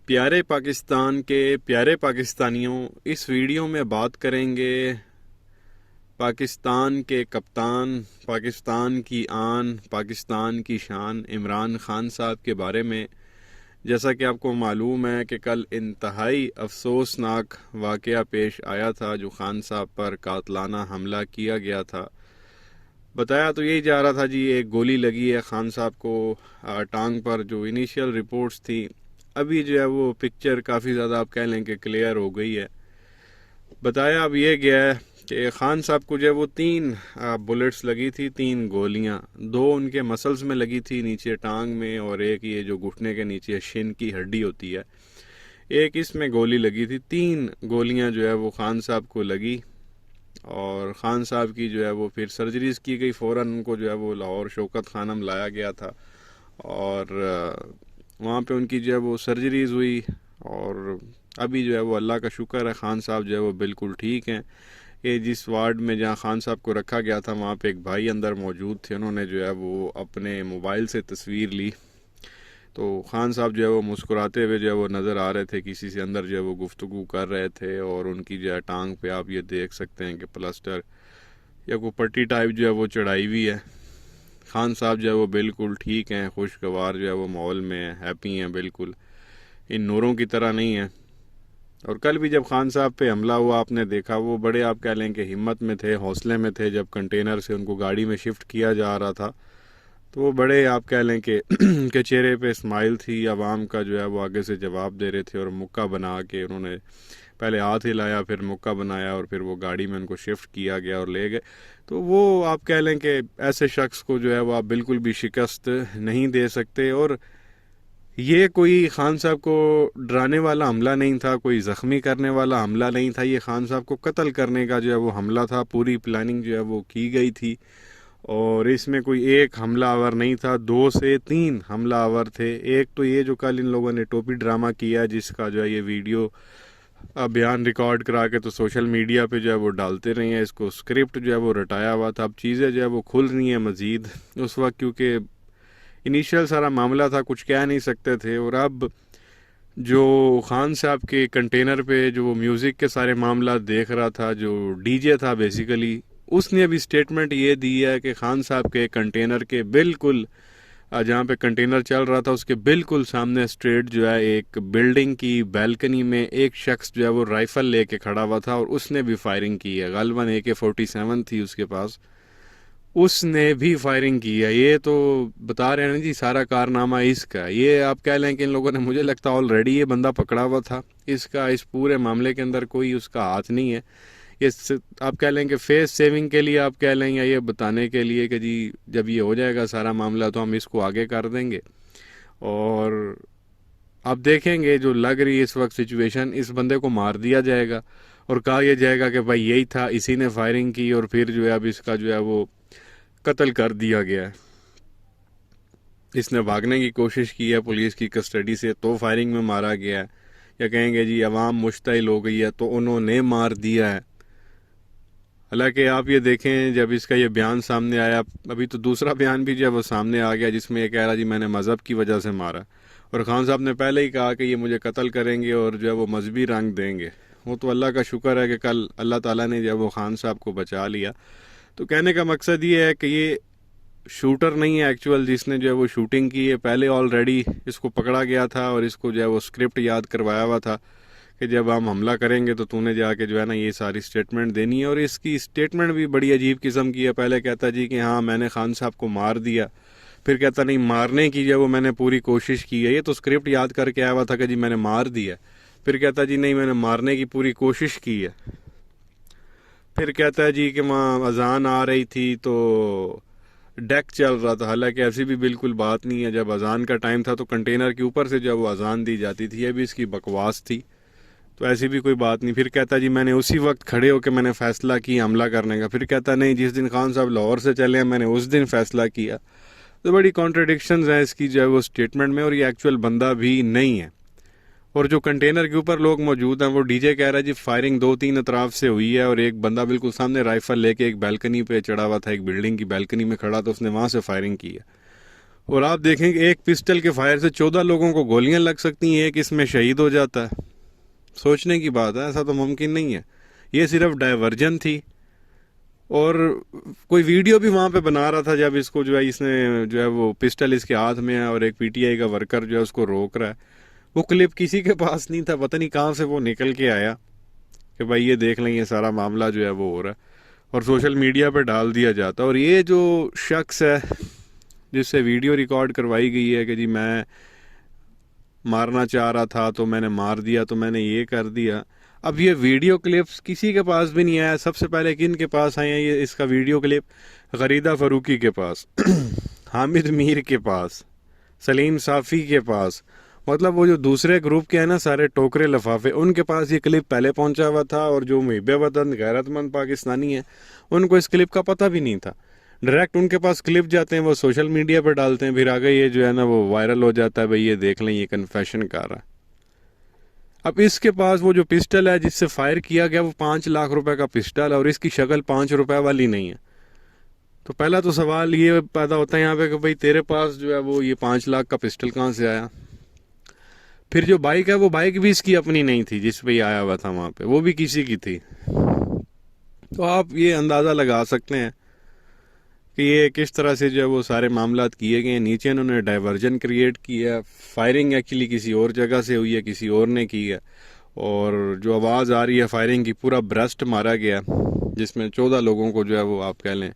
پیارے پاکستان کے پیارے پاکستانیوں، اس ویڈیو میں بات کریں گے پاکستان کے کپتان، پاکستان کی آن، پاکستان کی شان عمران خان صاحب کے بارے میں۔ جیسا کہ آپ کو معلوم ہے کہ کل انتہائی افسوسناک واقعہ پیش آیا تھا جو خان صاحب پر قاتلانہ حملہ کیا گیا تھا۔ بتایا تو یہی جا رہا تھا جی ایک گولی لگی ہے خان صاحب کو ٹانگ پر، جو انیشیل رپورٹس تھی ابھی جو ہے وہ پکچر کافی زیادہ آپ کہہ لیں کہ کلیئر ہو گئی ہے۔ بتایا اب یہ گیا ہے کہ خان صاحب کو جو ہے وہ 3 بلٹس لگی تھی، 3 گولیاں، 2 ان کے مسلز میں لگی تھی نیچے ٹانگ میں، اور ایک یہ جو گھٹنے کے نیچے شن کی ہڈی ہوتی ہے، ایک اس میں گولی لگی تھی۔ 3 گولیاں جو ہے وہ خان صاحب کو لگی، اور خان صاحب کی جو ہے وہ پھر سرجریز کی گئی، فوراً ان کو جو ہے وہ لاہور شوکت خانم لایا گیا تھا، اور وہاں پہ ان کی جو ہے وہ سرجریز ہوئی، اور ابھی جو ہے وہ اللہ کا شکر ہے خان صاحب جو ہے وہ بالکل ٹھیک ہیں۔ یہ جس وارڈ میں جہاں خان صاحب کو رکھا گیا تھا وہاں پہ ایک بھائی اندر موجود تھے، انہوں نے جو ہے وہ اپنے موبائل سے تصویر لی، تو خان صاحب جو ہے وہ مسکراتے ہوئے جو ہے وہ نظر آ رہے تھے، کسی سے اندر جو ہے وہ گفتگو کر رہے تھے، اور ان کی جو ہے ٹانگ پہ آپ یہ دیکھ سکتے ہیں کہ پلسٹر یا کوئی پٹی ٹائپ جو ہے وہ چڑھائی ہوئی ہے۔ خان صاحب جو ہے وہ بالکل ٹھیک ہیں، خوشگوار جو ہے وہ ماحول میں ہیں، ہیپی ہیں، بالکل ان نوروں کی طرح نہیں ہیں۔ اور کل بھی جب خان صاحب پہ حملہ ہوا آپ نے دیکھا، وہ بڑے آپ کہہ لیں کہ ہمت میں تھے، حوصلے میں تھے۔ جب کنٹینر سے ان کو گاڑی میں شفٹ کیا جا رہا تھا تو وہ بڑے آپ کہہ لیں کہ کے چہرے پہ اسمائل تھی، عوام کا جو ہے وہ آگے سے جواب دے رہے تھے، اور مکہ بنا کے انہوں نے پہلے ہاتھ ہلایا، پھر مکہ بنایا، اور پھر وہ گاڑی میں ان کو شفٹ کیا گیا اور لے گئے۔ تو وہ آپ کہہ لیں کہ ایسے شخص کو جو ہے وہ آپ بالکل بھی شکست نہیں دے سکتے، اور یہ کوئی خان صاحب کو ڈرانے والا حملہ نہیں تھا، کوئی زخمی کرنے والا حملہ نہیں تھا، یہ خان صاحب کو قتل کرنے کا جو ہے وہ حملہ تھا۔ پوری پلاننگ جو ہے وہ کی گئی تھی، اور اس میں کوئی ایک حملہ آور نہیں تھا، 2 سے 3 حملہ آور تھے۔ ایک تو یہ جو کل ان لوگوں نے ٹوپی ڈرامہ کیا، جس کا جو ہے یہ ویڈیو بیان ریکارڈ کرا کے تو سوشل میڈیا پہ جو ہے وہ ڈالتے رہے ہیں، اس کو اسکرپٹ جو ہے وہ رٹایا ہوا تھا۔ اب چیزیں جو ہے وہ کھل رہی ہیں مزید، اس وقت کیونکہ انیشیل سارا معاملہ تھا، کچھ کہہ نہیں سکتے تھے۔ اور اب جو خان صاحب کے کنٹینر پہ جو وہ میوزک کے سارے معاملات دیکھ رہا تھا، جو ڈی جے تھا بیسیکلی، اس نے ابھی سٹیٹمنٹ یہ دی ہے کہ خان صاحب کے کنٹینر کے بالکل جہاں پہ کنٹینر چل رہا تھا اس کے بالکل سامنے اسٹریٹ جو ہے ایک بلڈنگ کی بیلکنی میں ایک شخص جو ہے وہ رائفل لے کے کھڑا ہوا تھا، اور اس نے بھی فائرنگ کی ہے۔ غالباً AK-47 تھی اس کے پاس، اس نے بھی فائرنگ کی ہے۔ یہ تو بتا رہے ہیں نا جی سارا کارنامہ اس کا۔ یہ آپ کہہ لیں کہ ان لوگوں نے، مجھے لگتا آلریڈی یہ بندہ پکڑا ہوا تھا، اس پورے معاملے کے اندر کوئی اس کا ہاتھ نہیں ہے۔ یہ آپ کہہ لیں کہ فیس سیونگ کے لیے آپ کہہ لیں، یا یہ بتانے کے لیے کہ جی جب یہ ہو جائے گا سارا معاملہ تو ہم اس کو آگے کر دیں گے، اور آپ دیکھیں گے جو لگ رہی ہے اس وقت سچویشن، اس بندے کو مار دیا جائے گا اور کہا یہ جائے گا کہ بھائی یہی تھا، اسی نے فائرنگ کی، اور پھر جو ہے اب اس کا جو ہے وہ قتل کر دیا گیا ہے۔ اس نے بھاگنے کی کوشش کی ہے پولیس کی کسٹڈی سے تو فائرنگ میں مارا گیا ہے، یا کہیں گے جی عوام مشتعل ہو گئی ہے تو انہوں نے مار دیا ہے۔ حالانکہ آپ یہ دیکھیں جب اس کا یہ بیان سامنے آیا، ابھی تو دوسرا بیان بھی جو ہے وہ سامنے آ گیا جس میں یہ کہہ رہا جی میں نے مذہب کی وجہ سے مارا، اور خان صاحب نے پہلے ہی کہا کہ یہ مجھے قتل کریں گے اور جو ہے وہ مذہبی رنگ دیں گے۔ وہ تو اللہ کا شکر ہے کہ کل اللہ تعالیٰ نے جو ہے وہ خان صاحب کو بچا لیا۔ تو کہنے کا مقصد یہ ہے کہ یہ شوٹر نہیں ہے ایکچول جس نے جو ہے وہ شوٹنگ کی ہے، پہلے آلریڈی اس کو پکڑا گیا تھا، اور اس کو جو ہے وہ اسکرپٹ یاد کروایا ہوا تھا کہ جب ہم حملہ کریں گے تو نے جا کے جو ہے نا یہ ساری سٹیٹمنٹ دینی ہے۔ اور اس کی سٹیٹمنٹ بھی بڑی عجیب قسم کی ہے۔ پہلے کہتا جی کہ ہاں میں نے خان صاحب کو مار دیا، پھر کہتا نہیں مارنے کی جو ہے وہ میں نے پوری کوشش کی ہے۔ یہ تو اسکرپٹ یاد کر کے آیا ہوا تھا کہ جی میں نے مار دیا، پھر کہتا جی نہیں میں نے مارنے کی پوری کوشش کی ہے، پھر کہتا ہے جی کہ وہاں اذان آ رہی تھی تو ڈیک چل رہا تھا، حالانکہ ایسی بھی بالکل بات نہیں ہے۔ جب اذان کا ٹائم تھا تو کنٹینر کے اوپر سے جو وہ اذان دی جاتی تھی، یہ بھی اس کی بکواس تھی، تو ایسی بھی کوئی بات نہیں۔ پھر کہتا جی میں نے اسی وقت کھڑے ہو کے میں نے فیصلہ کیا حملہ کرنے کا، پھر کہتا نہیں جس دن خان صاحب لاہور سے چلے ہیں میں نے اس دن فیصلہ کیا۔ تو بڑی کانٹرڈکشنز ہیں اس کی جو ہے وہ سٹیٹمنٹ میں، اور یہ ایکچول بندہ بھی نہیں ہے۔ اور جو کنٹینر کے اوپر لوگ موجود ہیں وہ ڈی جے کہہ رہا ہے جی فائرنگ 2-3 اطراف سے ہوئی ہے، اور ایک بندہ بالکل سامنے رائفل لے کے ایک بیلکنی پہ چڑھا ہوا تھا، ایک بلڈنگ کی بیلکنی میں کھڑا تھا، اس نے وہاں سے فائرنگ کی ہے۔ اور آپ دیکھیں کہ ایک پسٹل کے فائر سے 14 لوگوں کو گولیاں لگ سکتی ہیں، ایک اس میں شہید ہو جاتا ہے۔ سوچنے کی بات ہے، ایسا تو ممکن نہیں ہے۔ یہ صرف ڈائیورجن تھی، اور کوئی ویڈیو بھی وہاں پہ بنا رہا تھا جب اس کو جو ہے اس نے جو ہے وہ پسٹل اس کے ہاتھ میں ہے اور ایک پی ٹی آئی کا ورکر جو ہے اس کو روک رہا ہے۔ وہ کلپ کسی کے پاس نہیں تھا، پتہ نہیں کہاں سے وہ نکل کے آیا کہ بھائی یہ دیکھ لیں، یہ سارا معاملہ جو ہے وہ ہو رہا ہے، اور سوشل میڈیا پہ ڈال دیا جاتا ہے۔ اور یہ جو شخص ہے جس سے ویڈیو ریکارڈ کروائی گئی ہے کہ جی میں مارنا چاہ رہا تھا تو میں نے مار دیا، تو میں نے یہ کر دیا، اب یہ ویڈیو کلپس کسی کے پاس بھی نہیں آیا۔ سب سے پہلے کن کے پاس آئے ہیں یہ اس کا ویڈیو کلپ؟ غریدہ فاروقی کے پاس، حامد میر کے پاس، سلیم صافی کے پاس، مطلب وہ جو دوسرے گروپ کے ہیں نا سارے ٹوکرے لفافے، ان کے پاس یہ کلپ پہلے پہنچا ہوا تھا، اور جو محب وطن غیرت مند پاکستانی ہیں ان کو اس کلپ کا پتہ بھی نہیں تھا۔ ڈائریکٹ ان کے پاس کلپ جاتے ہیں، وہ سوشل میڈیا پہ ڈالتے ہیں، پھر آگے یہ جو ہے نا وہ وائرل ہو جاتا ہے، بھئی یہ دیکھ لیں یہ کنفیشن کر رہا ہے۔ اب اس کے پاس وہ جو پسٹل ہے جس سے فائر کیا گیا وہ 5 لاکھ روپے کا پسٹل ہے، اور اس کی شکل 5 روپے والی نہیں ہے۔ تو پہلا تو سوال یہ پیدا ہوتا ہے یہاں پہ کہ بھئی تیرے پاس جو ہے وہ یہ 5 لاکھ کا پسٹل کہاں سے آیا؟ پھر جو بائک ہے وہ بائک بھی اس کی اپنی نہیں تھی جس پہ یہ آیا ہوا تھا وہاں پہ، وہ بھی کسی کی تھی۔ تو آپ یہ اندازہ لگا سکتے ہیں کہ یہ کس طرح سے جو ہے وہ سارے معاملات کیے گئے ہیں۔ نیچے انہوں نے ڈائیورجن کریٹ کیا ہے، فائرنگ ایکچولی کسی اور جگہ سے ہوئی ہے، کسی اور نے کی ہے، اور جو آواز آ رہی ہے فائرنگ کی پورا برسٹ مارا گیا، جس میں 14 لوگوں کو جو ہے وہ آپ کہہ لیں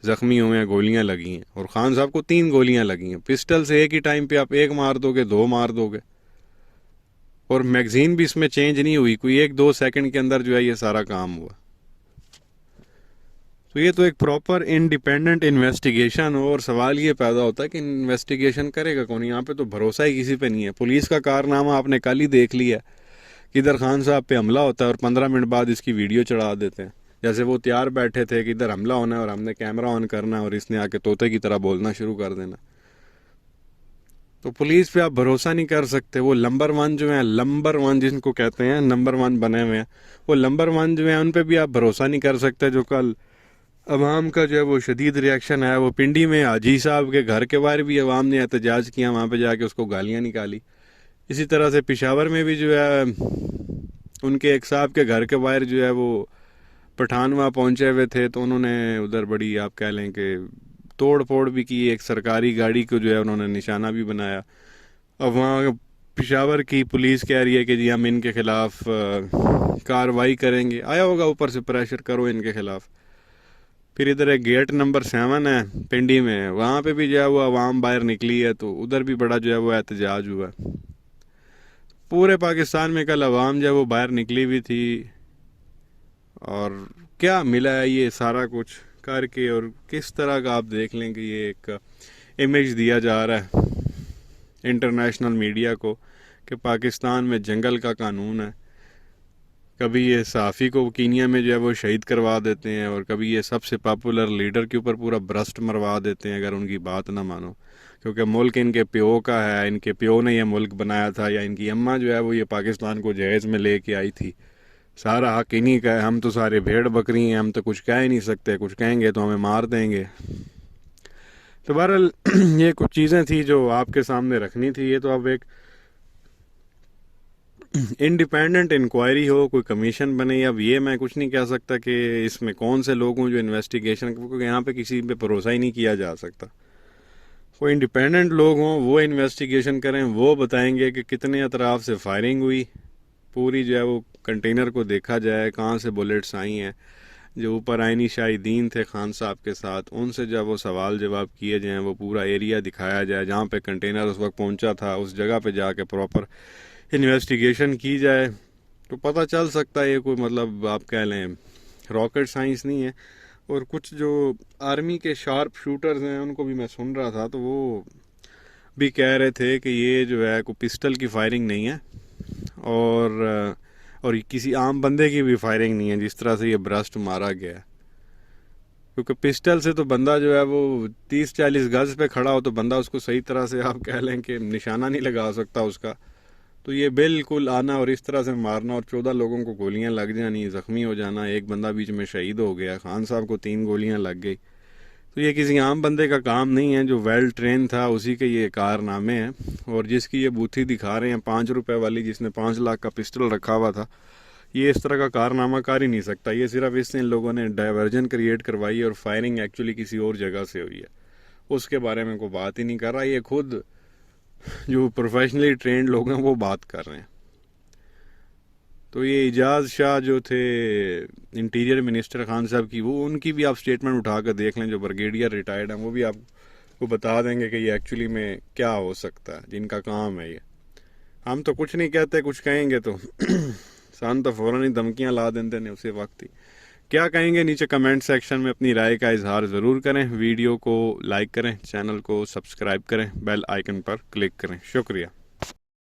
زخمی ہوئے ہیں، گولیاں لگی ہیں، اور خان صاحب کو 3 گولیاں لگی ہیں۔ پسٹل سے ایک ہی ٹائم پہ آپ 1 مار دو گے، 2 مار دو گے، اور میگزین بھی اس میں چینج نہیں ہوئی، کوئی 1-2 سیکنڈ کے اندر جو ہے یہ سارا کام ہوا۔ تو یہ تو ایک پراپر انڈیپینڈنٹ انویسٹیگیشن ہو، اور سوال یہ پیدا ہوتا ہے کہ انویسٹیگیشن کرے گا کون؟ یہاں پہ تو بھروسہ ہی کسی پہ نہیں ہے۔ پولیس کا کارنامہ آپ نے کل ہی دیکھ لیا کہ ادھر خان صاحب پہ حملہ ہوتا ہے اور 15 منٹ بعد اس کی ویڈیو چڑھا دیتے ہیں، جیسے وہ تیار بیٹھے تھے کہ ادھر حملہ ہونا ہے اور ہم نے کیمرہ آن کرنا ہے اور اس نے آ کے طوطے کی طرح بولنا شروع کر دینا۔ تو پولیس پہ آپ بھروسہ نہیں کر سکتے۔ وہ نمبر 1 جو ہیں، نمبر 1 جن کو کہتے ہیں، نمبر 1 بنے ہوئے ہیں، وہ نمبر 1 جو ہیں ان پہ بھی آپ بھروسہ نہیں کر سکتے۔ جو کل عوام کا جو ہے وہ شدید ریاکشن ہے، وہ پنڈی میں حاجی صاحب کے گھر کے باہر بھی عوام نے احتجاج کیا، وہاں پہ جا کے اس کو گالیاں نکالی۔ اسی طرح سے پشاور میں بھی جو ہے ان کے ایک صاحب کے گھر کے باہر جو ہے وہ پٹھان وہاں پہنچے ہوئے تھے، تو انہوں نے ادھر بڑی آپ کہہ لیں کہ توڑ پھوڑ بھی کی، ایک سرکاری گاڑی کو جو ہے انہوں نے نشانہ بھی بنایا۔ اب وہاں پشاور کی پولیس کہہ رہی ہے کہ جی ہم ان کے خلاف کارروائی کریں گے، آیا ہوگا اوپر سے پریشر کرو ان کے خلاف۔ پھر ادھر ایک گیٹ نمبر 7 ہے پنڈی میں، وہاں پہ بھی جو ہے وہ عوام باہر نکلی ہے، تو ادھر بھی بڑا جو ہے وہ احتجاج ہوا۔ پورے پاکستان میں کل عوام جو ہے وہ باہر نکلی ہوئی تھی، اور کیا ملا ہے یہ سارا کچھ کر کے، اور کس طرح کا آپ دیکھ لیں کہ یہ ایک امیج دیا جا رہا ہے انٹرنیشنل میڈیا کو کہ پاکستان میں جنگل کا قانون ہے۔ کبھی یہ صحافی کو کینیا میں جو ہے وہ شہید کروا دیتے ہیں، اور کبھی یہ سب سے پاپولر لیڈر کے اوپر پورا برسٹ مروا دیتے ہیں اگر ان کی بات نہ مانو، کیونکہ ملک ان کے پیو کا ہے، ان کے پیو نے یہ ملک بنایا تھا، یا ان کی اماں جو ہے وہ یہ پاکستان کو جہیز میں لے کے آئی تھی، سارا حق انہی کا ہے، ہم تو سارے بھیڑ بکری ہیں، ہم تو کچھ کہہ ہی نہیں سکتے، کچھ کہیں گے تو ہمیں مار دیں گے۔ تو بہرحال یہ کچھ چیزیں تھی جو آپ کے سامنے رکھنی تھی۔ یہ تو اب ایک انڈیپینڈنٹ انکوائری ہو، کوئی کمیشن بنے، اب یہ میں کچھ نہیں کہہ سکتا کہ اس میں کون سے لوگ ہوں جو انویسٹیگیشن، کیونکہ یہاں پہ کسی پہ بھروسہ ہی نہیں کیا جا سکتا۔ کوئی انڈیپینڈنٹ لوگ ہوں وہ انویسٹیگیشن کریں، وہ بتائیں گے کہ کتنے اطراف سے فائرنگ ہوئی، پوری جو ہے وہ کنٹینر کو دیکھا جائے، کہاں سے بلیٹس آئی ہیں، جو اوپر آئینی شاہدین تھے خان صاحب کے ساتھ ان سے جب وہ سوال جواب کیے جائیں، وہ پورا ایریا دکھایا جائے جہاں پہ کنٹینر اس وقت پہنچا تھا، اس جگہ پہ جا کے پراپر انویسٹیگیشن کی جائے، تو پتہ چل سکتا ہے یہ کوئی مطلب آپ کہہ لیں راکٹ سائنس نہیں ہے۔ اور کچھ جو آرمی کے شارپ شوٹرز ہیں ان کو بھی میں سن رہا تھا، تو وہ بھی کہہ رہے تھے کہ یہ جو ہے کوئی پسٹل کی فائرنگ نہیں ہے، اور کسی عام بندے کی بھی فائرنگ نہیں ہے جس طرح سے یہ برسٹ مارا گیا ہے، کیونکہ پسٹل سے تو بندہ جو ہے وہ 30-40 گز پہ کھڑا ہو تو بندہ اس کو صحیح طرح سے آپ کہہ لیں کہ نشانہ نہیں لگا سکتا اس کا، تو یہ بالکل آنا اور اس طرح سے مارنا، اور 14 لوگوں کو گولیاں لگ جانی، زخمی ہو جانا، ایک بندہ بیچ میں شہید ہو گیا، خان صاحب کو 3 گولیاں لگ گئی، تو یہ کسی عام بندے کا کام نہیں ہے، جو ویل ٹرین تھا اسی کے یہ کارنامے ہیں، اور جس کی یہ بوتھی دکھا رہے ہیں 5 روپے والی، جس نے 5 لاکھ کا پسٹل رکھا ہوا تھا، یہ اس طرح کا کارنامہ کر ہی نہیں سکتا۔ یہ صرف اس سے ان لوگوں نے ڈائیورژن کریٹ کروائی ہے، اور فائرنگ ایکچولی کسی اور جگہ سے ہوئی ہے، اس کے بارے میں کوئی بات ہی نہیں کر رہا۔ یہ خود جو پروفیشنلی ٹرینڈ لوگ ہیں وہ بات کر رہے ہیں۔ تو یہ اعجاز شاہ جو تھے انٹیریئر منسٹر خان صاحب کی، وہ ان کی بھی آپ سٹیٹمنٹ اٹھا کر دیکھ لیں، جو بریگیڈیئر ریٹائرڈ ہیں، وہ بھی آپ کو بتا دیں گے کہ یہ ایکچولی میں کیا ہو سکتا ہے، جن کا کام ہے یہ۔ ہم تو کچھ نہیں کہتے، کچھ کہیں گے تو سان تو فوراً ہی دھمکیاں لا دیتے ہیں اسی وقت ہی۔ کیا کہیں گے نیچے کمنٹ سیکشن میں اپنی رائے کا اظہار ضرور کریں۔ ویڈیو کو لائک کریں، چینل کو سبسکرائب کریں، بیل آئیکن پر کلک کریں۔ شکریہ۔